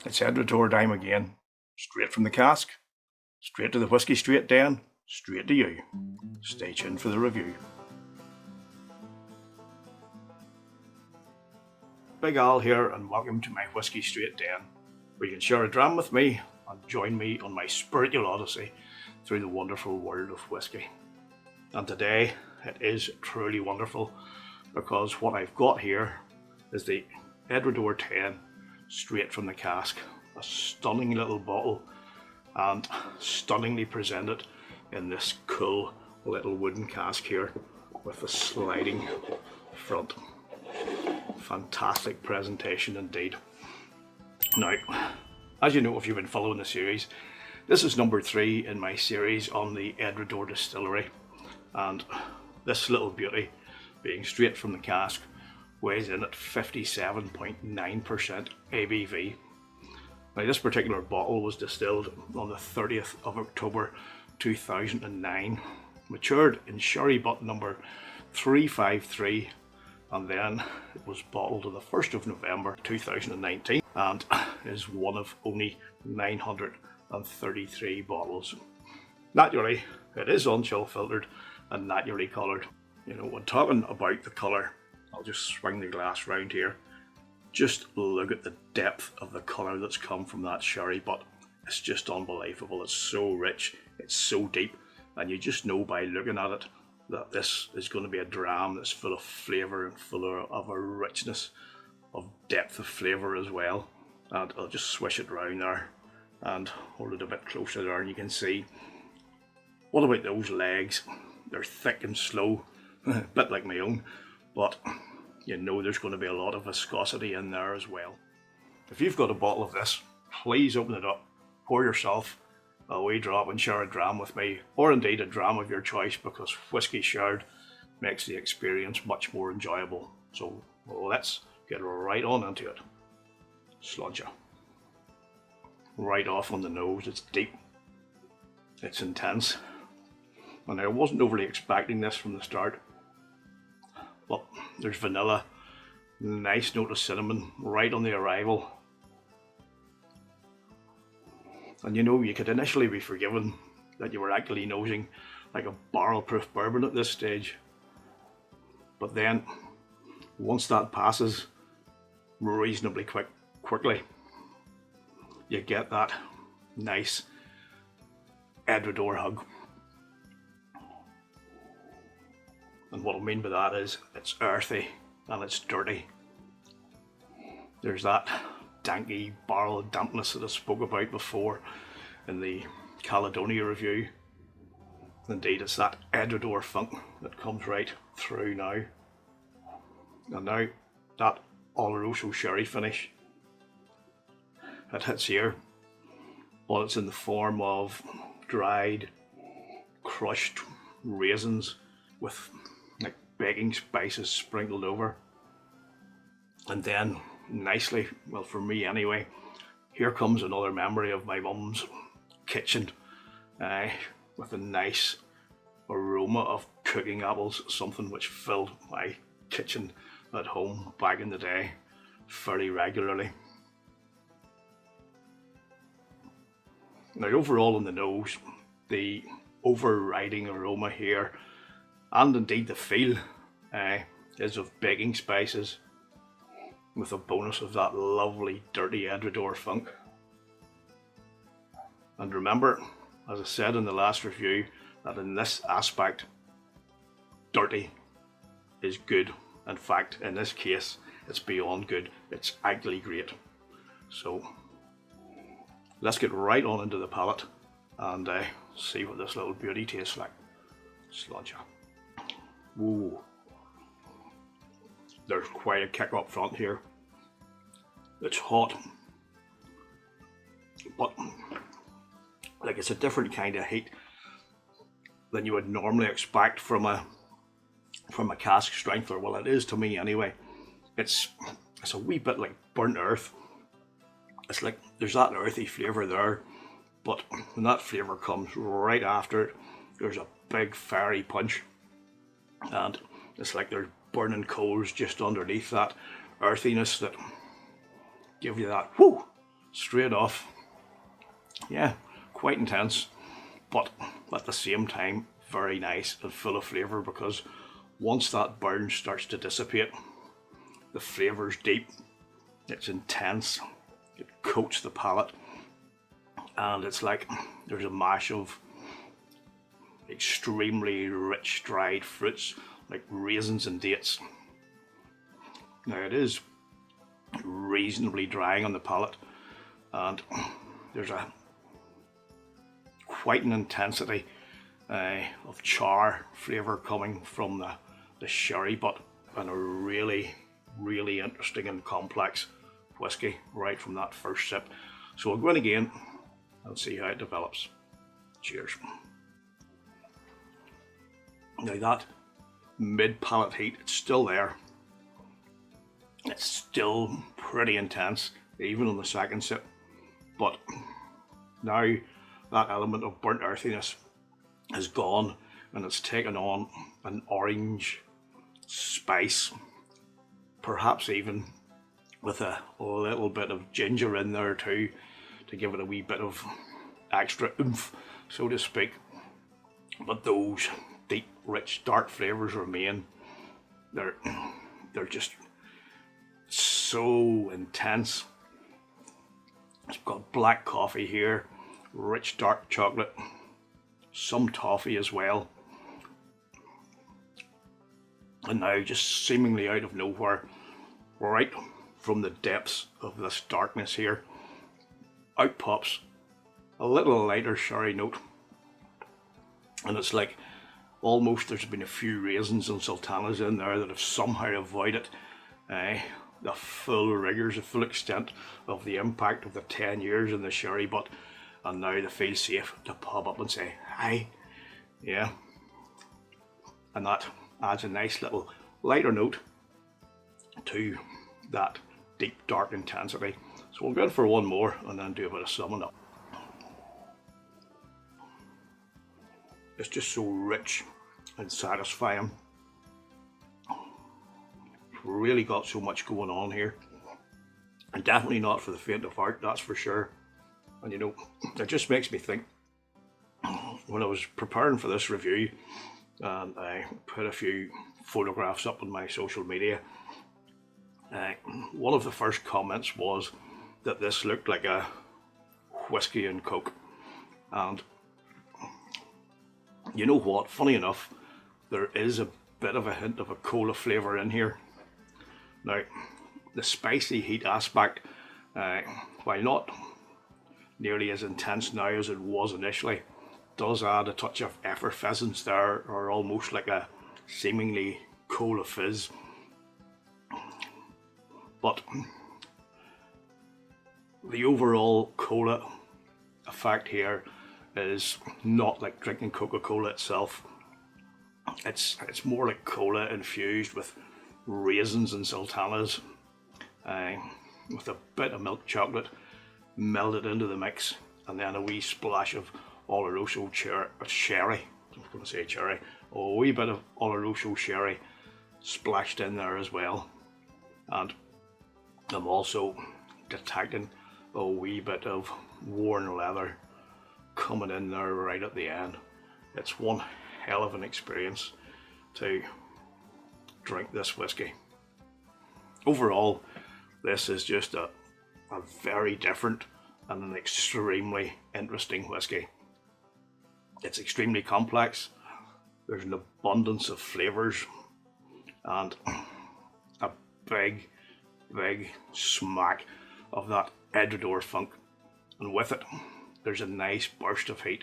It's Edradour time again. Straight from the cask, straight to the whiskey straight den, straight to you. Stay tuned for the review. Big Al here, and welcome to my Whiskey Straight Den, where you can share a dram with me and join me on my spiritual odyssey through the wonderful world of whiskey. And today it is truly wonderful, because what I've got here is the Edradour 10 Straight from the Cask, a stunning little bottle and stunningly presented in this cool little wooden cask here with a sliding front. Fantastic presentation indeed. Now, as you know if you've been following the series, this is number 3 in my series on the Edradour distillery, and this little beauty, being straight from the cask, weighs in at 57.9% ABV. Now, this particular bottle was distilled on the 30th of October 2009, matured in sherry butt number 353, and then it was bottled on the 1st of November 2019 and is one of only 933 bottles. Naturally, it is unchill filtered and naturally coloured. You know, when talking about the colour, I'll just swing the glass round here. Just look at the depth of the colour that's come from that sherry butt. It's just unbelievable. It's so rich, it's so deep, and you just know by looking at it that this is going to be a dram that's full of flavour and full of a richness of depth of flavour as well. And I'll just swish it round there and hold it a bit closer there, and you can see. What about those legs? They're thick and slow, a bit like my own, but you know there's going to be a lot of viscosity in there as well. If you've got a bottle of this, please open it up, pour yourself a wee drop and share a dram with me, or indeed a dram of your choice, because whiskey shared makes the experience much more enjoyable. So let's get right on into it. Sludger. Right off on the nose, it's deep, it's intense, and I wasn't overly expecting this from the start. But there's vanilla, nice note of cinnamon right on the arrival. And you know, you could initially be forgiven that you were actually nosing like a barrel-proof bourbon at this stage. But then, once that passes reasonably quickly, you get that nice Edradour hug. And what I mean by that is it's earthy and it's dirty. There's that danky barrel dampness that I spoke about before in the Caledonia review. Indeed, it's that Edradour funk that comes right through now. And now that Oloroso sherry finish, it hits here, but it's in the form of dried, crushed raisins with like baking spices sprinkled over. And then nicely, well for me anyway, here comes another memory of my mum's kitchen, with a nice aroma of cooking apples, something which filled my kitchen at home back in the day fairly regularly. Now, overall on the nose, the overriding aroma here, and indeed the feel, is of baking spices, with a bonus of that lovely dirty Edradour funk. And remember, as I said in the last review, that in this aspect, dirty is good. In fact, in this case, it's beyond good. It's actually great. So let's get right on into the palate and see what this little beauty tastes like. Sludger. Ooh. There's quite a kick up front here. It's hot, but like it's a different kind of heat than you would normally expect from a cask strength, or well, it is to me anyway. It's a wee bit like burnt earth. It's like there's that earthy flavour there, but when that flavour comes right after it, there's a big fiery punch, and it's like there's burning coals just underneath that earthiness that give you that whoo straight off, yeah, quite intense, but at the same time very nice and full of flavour, because once that burn starts to dissipate, the flavour's deep, it's intense, it coats the palate, and it's like there's a mash of extremely rich dried fruits like raisins and dates. Now it is reasonably drying on the palate, and there's a quite an intensity of char flavour coming from the sherry butt, and a really interesting and complex whisky right from that first sip. So we'll go in again and see how it develops. Cheers. Now that mid palate heat, it's still there. It's still pretty intense, even on the second sip. But now that element of burnt earthiness is gone, and it's taken on an orange spice, perhaps even with a little bit of ginger in there too, to give it a wee bit of extra oomph, so to speak. But those deep, rich, dark flavours remain. They're just so intense. It's got black coffee here, rich dark chocolate, some toffee as well. And now, just seemingly out of nowhere, right from the depths of this darkness here, out pops a little lighter sherry note. And it's like almost there's been a few raisins and sultanas in there that have somehow avoided the full rigours, the full extent of the impact of the 10 years in the sherry butt, and now they feel safe to pop up and say hi. Yeah, and that adds a nice little lighter note to that deep dark intensity. So we'll go in for one more and then do a bit of summing up. It's just so rich and satisfying. Really got so much going on here, and definitely not for the faint of heart, that's for sure. And you know, it just makes me think, when I was preparing for this review and I put a few photographs up on my social media, one of the first comments was that this looked like a whiskey and coke. And you know what, funny enough, there is a bit of a hint of a cola flavour in here. Now, the spicy heat aspect, while not nearly as intense now as it was initially, does add a touch of effervescence there, or almost like a seemingly cola fizz. But the overall cola effect here is not like drinking Coca-Cola itself. It's more like cola infused with raisins and sultanas, with a bit of milk chocolate melted into the mix, and then a wee splash of Oloroso sherry. I was going to say cherry. A wee bit of Oloroso sherry splashed in there as well. And I'm also detecting a wee bit of worn leather coming in there right at the end. It's one hell of an experience to drink this whiskey. Overall, this is just a very different and an extremely interesting whiskey. It's extremely complex. There's an abundance of flavours and a big smack of that Edradour funk, and with it there's a nice burst of heat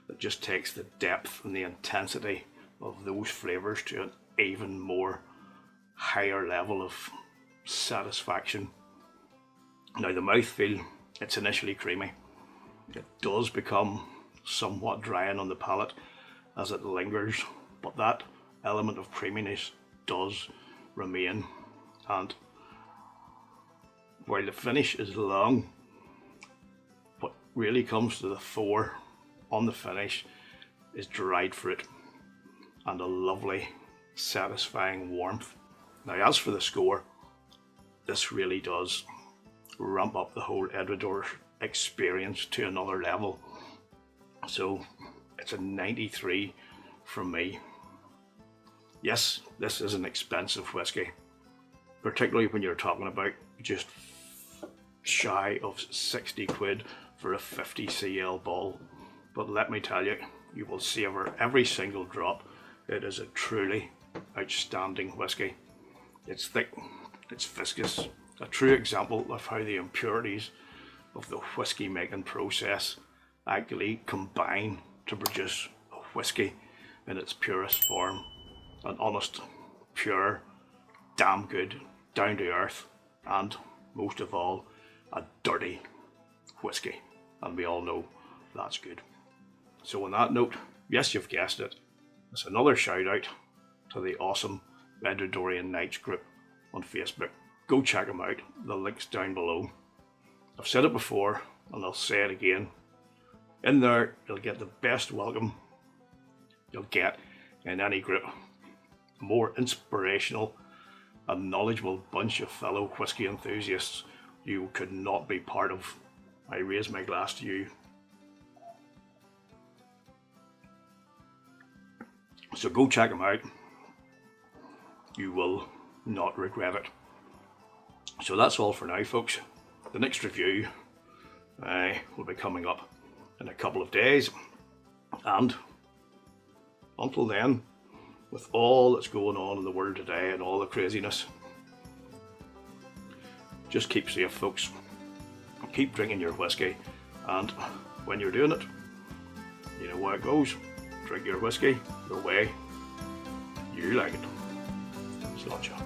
that just takes the depth and the intensity of those flavours to an even more higher level of satisfaction. Now, the mouthfeel, it's initially creamy. It does become somewhat drying on the palate as it lingers, but that element of creaminess does remain. And while the finish is long, what really comes to the fore on the finish is dried fruit and a lovely, satisfying warmth. Now, as for the score, this really does ramp up the whole Edradour experience to another level. So it's a 93 from me. Yes, this is an expensive whiskey, particularly when you're talking about just shy of 60 quid for a 50 cl bottle. But let me tell you, you will savour every single drop. It is a truly outstanding whiskey. It's thick, it's viscous, a true example of how the impurities of the whiskey making process actually combine to produce a whiskey in its purest form. An honest, pure, damn good, down to earth, and most of all, a dirty whiskey. And we all know that's good. So on that note, yes, you've guessed it, it's another shout out to the awesome Edradourian Knights group on Facebook. Go check them out, the link's down below. I've said it before and I'll say it again. In there you'll get the best welcome you'll get in any group. A more inspirational and knowledgeable bunch of fellow whiskey enthusiasts you could not be part of. I raise my glass to you. So go check them out. You will not regret it. So that's all for now, folks. The next review will be coming up in a couple of days. And until then, with all that's going on in the world today and all the craziness, just keep safe, folks. Keep drinking your whiskey, and when you're doing it, you know where it goes. Drink your whiskey the way you like it. Slotcha.